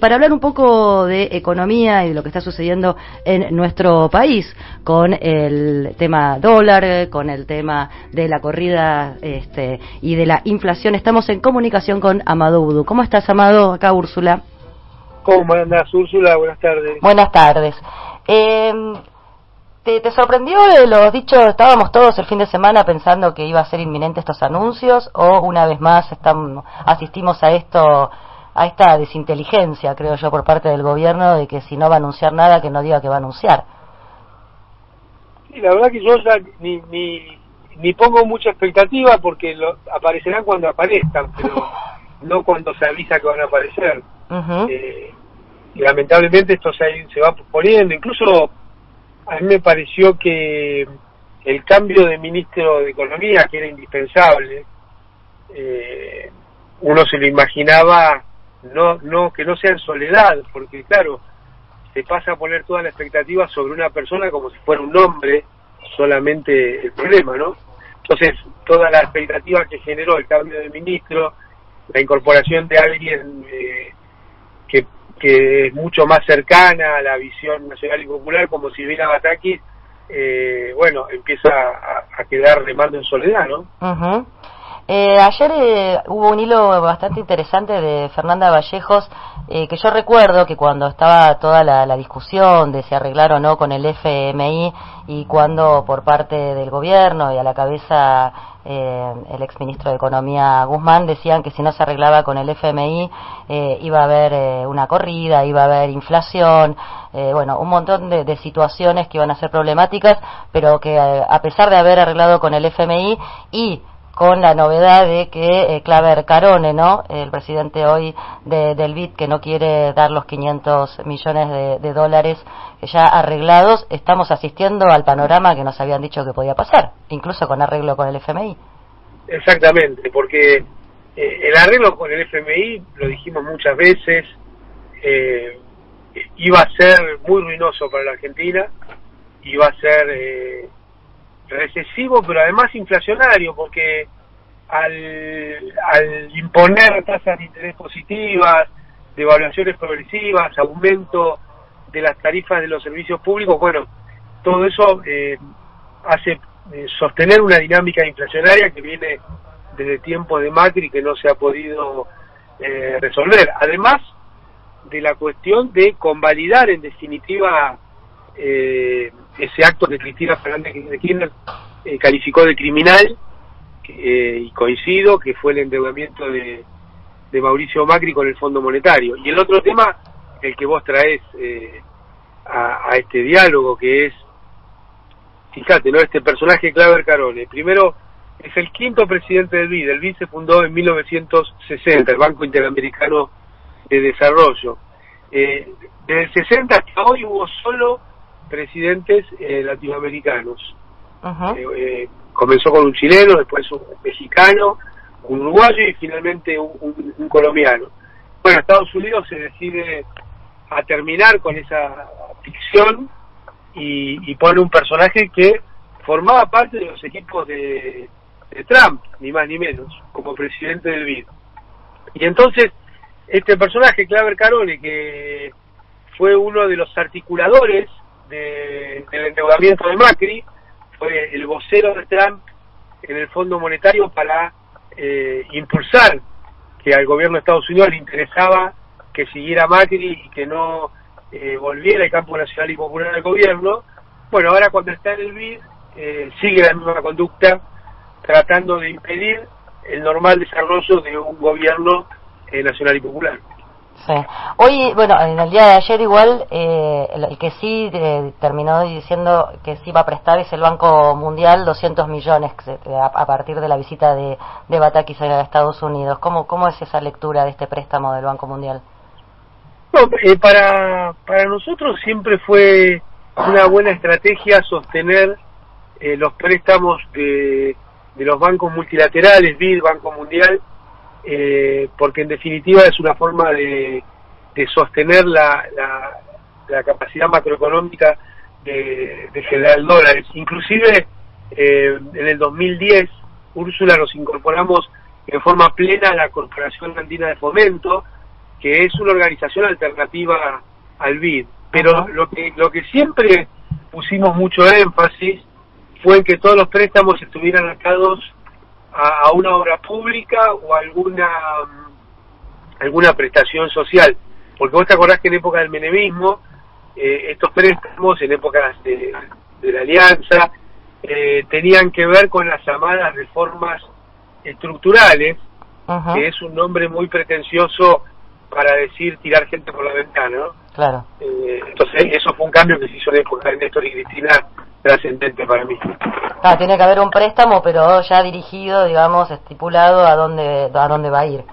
Para hablar un poco de economía y de lo que está sucediendo en nuestro país, con el tema dólar, con el tema de la corrida y de la inflación, estamos en comunicación con Amado Boudou. ¿Cómo estás, Amado? Acá Úrsula. ¿Cómo andas, Úrsula? Buenas tardes. Buenas tardes. ¿Te sorprendió los dichos? Estábamos todos el fin de semana pensando que iba a ser inminente estos anuncios, o una vez más asistimos a esta desinteligencia, creo yo, por parte del gobierno, de que si no va a anunciar nada, que no diga que va a anunciar. Sí, la verdad que yo ya ni pongo mucha expectativa, porque aparecerán cuando aparezcan, pero no cuando se avisa que van a aparecer. Y lamentablemente esto se va poniendo. Incluso a mí me pareció que el cambio de ministro de Economía, que era indispensable, uno se lo imaginaba que no sea en soledad, porque claro, se pasa a poner toda la expectativa sobre una persona como si fuera un hombre solamente el problema, ¿no? Entonces, toda la expectativa que generó el cambio de ministro, la incorporación de alguien que es mucho más cercana a la visión nacional y popular, como Silvina Batakis, bueno, empieza a quedar remando en soledad, ¿no? Ayer hubo un hilo bastante interesante de Fernanda Vallejos, que yo recuerdo que cuando estaba toda la discusión de si arreglar o no con el FMI, y cuando por parte del gobierno y a la cabeza el exministro de Economía Guzmán decían que si no se arreglaba con el FMI iba a haber una corrida, iba a haber inflación, bueno, un montón de situaciones que iban a ser problemáticas, pero que a pesar de haber arreglado con el FMI y con la novedad de que Claver Carone, ¿no?, el presidente hoy del BID, que no quiere dar los 500 millones de dólares ya arreglados, estamos asistiendo al panorama que nos habían dicho que podía pasar, incluso con arreglo con el FMI. Exactamente, porque el arreglo con el FMI, lo dijimos muchas veces, iba a ser muy ruinoso para la Argentina, iba a ser recesivo, pero además inflacionario, porque al imponer tasas de interés positivas, devaluaciones progresivas, aumento de las tarifas de los servicios públicos, bueno, todo eso hace sostener una dinámica inflacionaria que viene desde tiempos de Macri, que no se ha podido resolver, además de la cuestión de convalidar en definitiva ese acto que Cristina Fernández de Kirchner calificó de criminal, y coincido, que fue el endeudamiento de Mauricio Macri con el Fondo Monetario. Y el otro tema, el que vos traés a este diálogo, que es, fíjate, ¿no?, este personaje Claver Carone. Primero, es el quinto presidente del BID. El BID se fundó en 1960, el Banco Interamericano de Desarrollo. Desde el 60 hasta hoy hubo solo presidentes latinoamericanos. Comenzó con un chileno, después un mexicano, un uruguayo y finalmente un colombiano. Bueno, Estados Unidos se decide a terminar con esa ficción y pone un personaje que formaba parte de los equipos de Trump, ni más ni menos, como presidente del BID. Y entonces, este personaje, Claver Carone, que fue uno de los articuladores del endeudamiento de Macri, fue el vocero de Trump en el Fondo Monetario para impulsar que al gobierno de Estados Unidos le interesaba que siguiera Macri y que no volviera el campo nacional y popular al gobierno. Bueno, ahora cuando está en el BID sigue la misma conducta, tratando de impedir el normal desarrollo de un gobierno nacional y popular. Sí. Hoy, bueno, en el día de ayer igual, el que sí terminó diciendo que sí va a prestar es el Banco Mundial 200 millones a partir de la visita de Batakis a Estados Unidos. ¿Cómo es esa lectura de este préstamo del Banco Mundial? No, para nosotros siempre fue una buena estrategia sostener los préstamos de los bancos multilaterales, BID, Banco Mundial, porque en definitiva es una forma de sostener la capacidad macroeconómica de generar dólares. Inclusive en el 2010, Úrsula, nos incorporamos en forma plena a la Corporación Andina de Fomento, que es una organización alternativa al BID. Pero lo que siempre pusimos mucho énfasis fue en que todos los préstamos estuvieran atados a una obra pública o alguna prestación social. Porque vos te acordás que en época del menemismo, estos préstamos, en épocas de la Alianza, tenían que ver con las llamadas reformas estructurales, que es un nombre muy pretencioso para decir tirar gente por la ventana, ¿no? Claro. Entonces eso fue un cambio que se hizo en época de Néstor y Cristina, trascendente para mí. Tiene que haber un préstamo, pero ya dirigido, digamos, estipulado a dónde va a ir.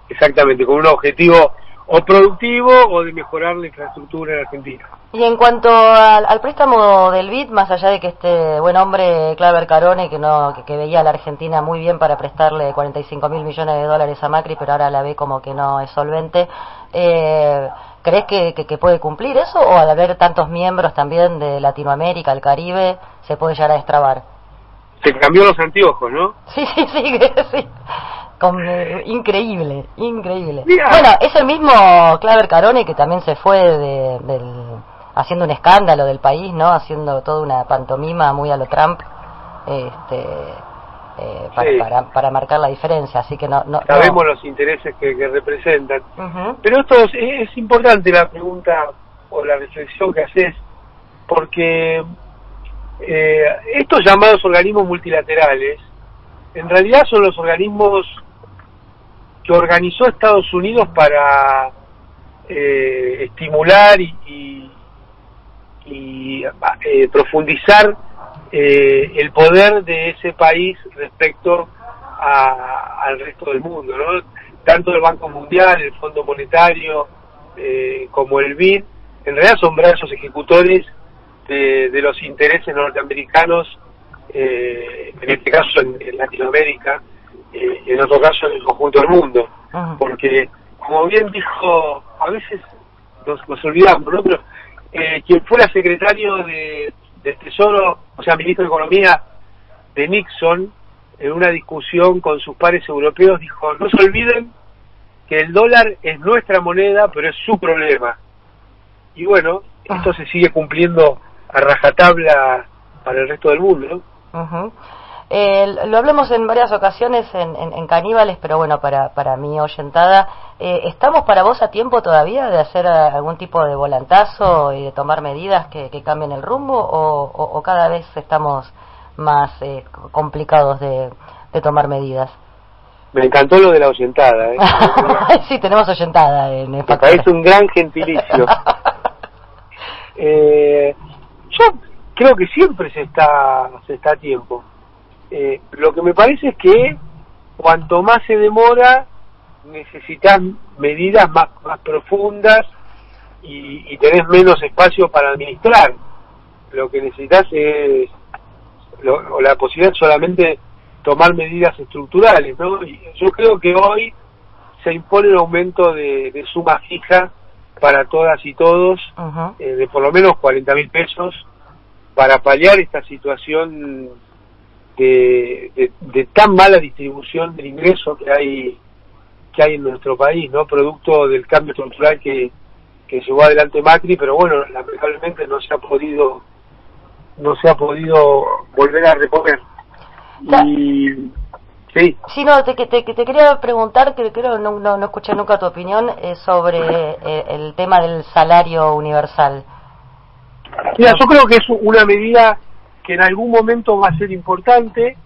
Exactamente, con un objetivo o productivo o de mejorar la infraestructura en Argentina. Y en cuanto al préstamo del BID, más allá de que este buen hombre, Claver Carone, que veía a la Argentina muy bien para prestarle 45.000 millones de dólares a Macri, pero ahora la ve como que no es solvente, ¿crees que puede cumplir eso? ¿O al haber tantos miembros también de Latinoamérica, el Caribe, se puede llegar a destrabar? Se cambió los anteojos, ¿no? Sí. Increíble. Mira. Bueno, es el mismo Claver Carone que también se fue haciendo un escándalo del país, ¿no? Haciendo toda una pantomima muy a lo Trump, para marcar la diferencia, así que no sabemos los intereses que representan. Pero esto es importante la pregunta o la reflexión que haces, porque estos llamados organismos multilaterales en realidad son los organismos que organizó Estados Unidos para estimular y profundizar el poder de ese país respecto al resto del mundo, ¿no? Tanto el Banco Mundial, el Fondo Monetario, como el BID, en realidad son brazos ejecutores de los intereses norteamericanos, en este caso en Latinoamérica, en otro caso en el conjunto del mundo. Porque, como bien dijo, a veces nos olvidamos, ¿no? Pero quien fuera secretario del Tesoro, o sea, ministro de Economía de Nixon, en una discusión con sus pares europeos, dijo: no se olviden que el dólar es nuestra moneda, pero es su problema. Y bueno, esto se sigue cumpliendo a rajatabla para el resto del mundo, ¿no? Lo hablamos en varias ocasiones en Caníbales, pero bueno, para mi oyentada, ¿estamos para vos a tiempo todavía de hacer algún tipo de volantazo y de tomar medidas que cambien el rumbo, o cada vez estamos más complicados de tomar medidas? Me encantó lo de la oyentada, ¿eh? Sí, tenemos oyentada en el me parece un gran gentilicio. Yo creo que siempre se está a tiempo. Lo que me parece es que cuanto más se demora, necesitas medidas más profundas y tenés menos espacio para administrar. Lo que necesitas es la posibilidad solamente tomar medidas estructurales, ¿no? Y yo creo que hoy se impone un aumento de suma fija para todas y todos, de por lo menos 40.000 pesos, para paliar esta situación de tan mala distribución del ingreso que hay en nuestro país, ¿no? Producto del cambio estructural que llevó adelante Macri, pero bueno, lamentablemente no se ha podido volver a reponer. Y sí, no, te quería preguntar, que creo no escuché nunca tu opinión sobre el tema del salario universal. Mira, yo creo que es una medida que en algún momento va a ser importante,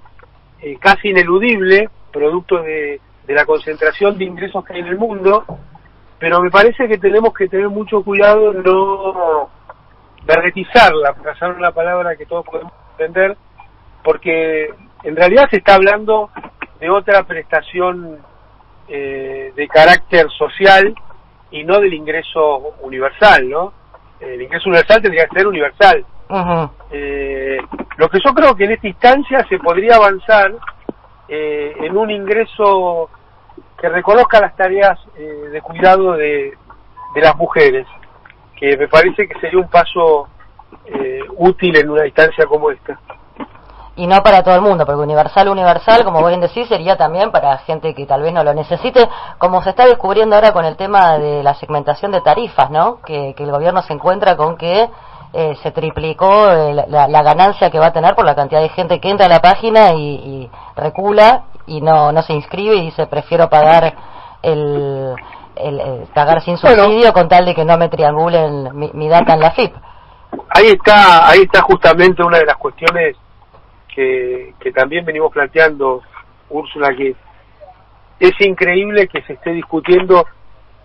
casi ineludible, producto de la concentración de ingresos que hay en el mundo, pero me parece que tenemos que tener mucho cuidado en no berretizarla, para usar una palabra que todos podemos entender, porque en realidad se está hablando de otra prestación de carácter social y no del ingreso universal, ¿no? El ingreso universal tendría que ser universal. Lo que yo creo que en esta instancia se podría avanzar en un ingreso que reconozca las tareas de cuidado de las mujeres, que me parece que sería un paso útil en una instancia como esta. y no para todo el mundo, porque universal, como vos bien decís, sería también para gente que tal vez no lo necesite, como se está descubriendo ahora con el tema de la segmentación de tarifas, ¿no? Que el gobierno se encuentra con que se triplicó la ganancia que va a tener por la cantidad de gente que entra a la página y recula y no se inscribe y dice prefiero pagar pagar sin subsidio con tal de que no me triangulen mi data en la FIP. Ahí está justamente una de las cuestiones que también venimos planteando, Úrsula, que es increíble que se esté discutiendo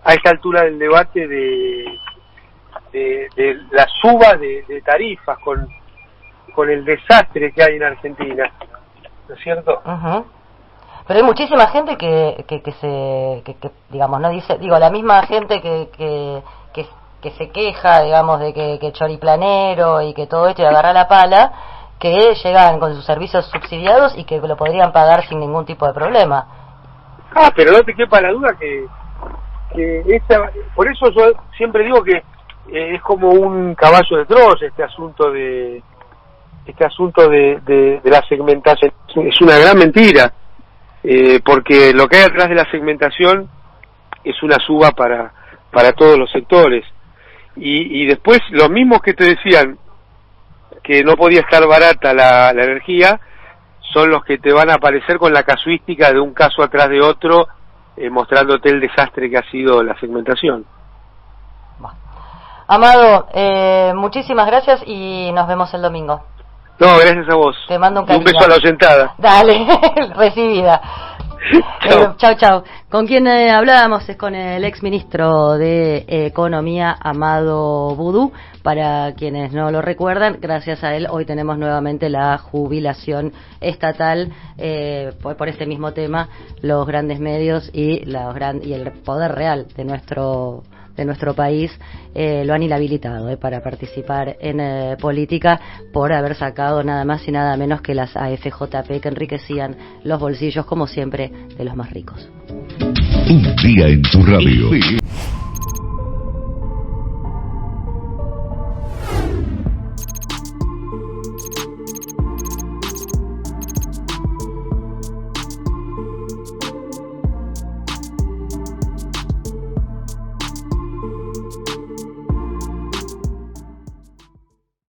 a esta altura del debate de la suba de tarifas con el desastre que hay en Argentina, ¿no es cierto? Uh-huh. Pero hay muchísima gente que digamos, no dice, digo, la misma gente que se queja, digamos, de que choriplanero y que todo esto y agarra la pala, que llegan con sus servicios subsidiados y que lo podrían pagar sin ningún tipo de problema. Pero no te quepa la duda que por eso yo siempre digo que es como un caballo de Troya este asunto de la segmentación. Es una gran mentira, porque lo que hay atrás de la segmentación es una suba para todos los sectores, y después los mismos que te decían que no podía estar barata la energía son los que te van a aparecer con la casuística de un caso atrás de otro, mostrándote el desastre que ha sido la segmentación. Amado, muchísimas gracias y nos vemos el domingo. No, gracias a vos. Te mando un cariño. Un beso a la oyentada. Dale, recibida. Chau. Con quien hablábamos es con el exministro de Economía, Amado Boudou. Para quienes no lo recuerdan, gracias a él hoy tenemos nuevamente la jubilación estatal por este mismo tema. Los grandes medios y el poder real de nuestro país lo han inhabilitado para participar en política por haber sacado nada más y nada menos que las AFJP que enriquecían los bolsillos, como siempre, de los más ricos. Un día en tu radio.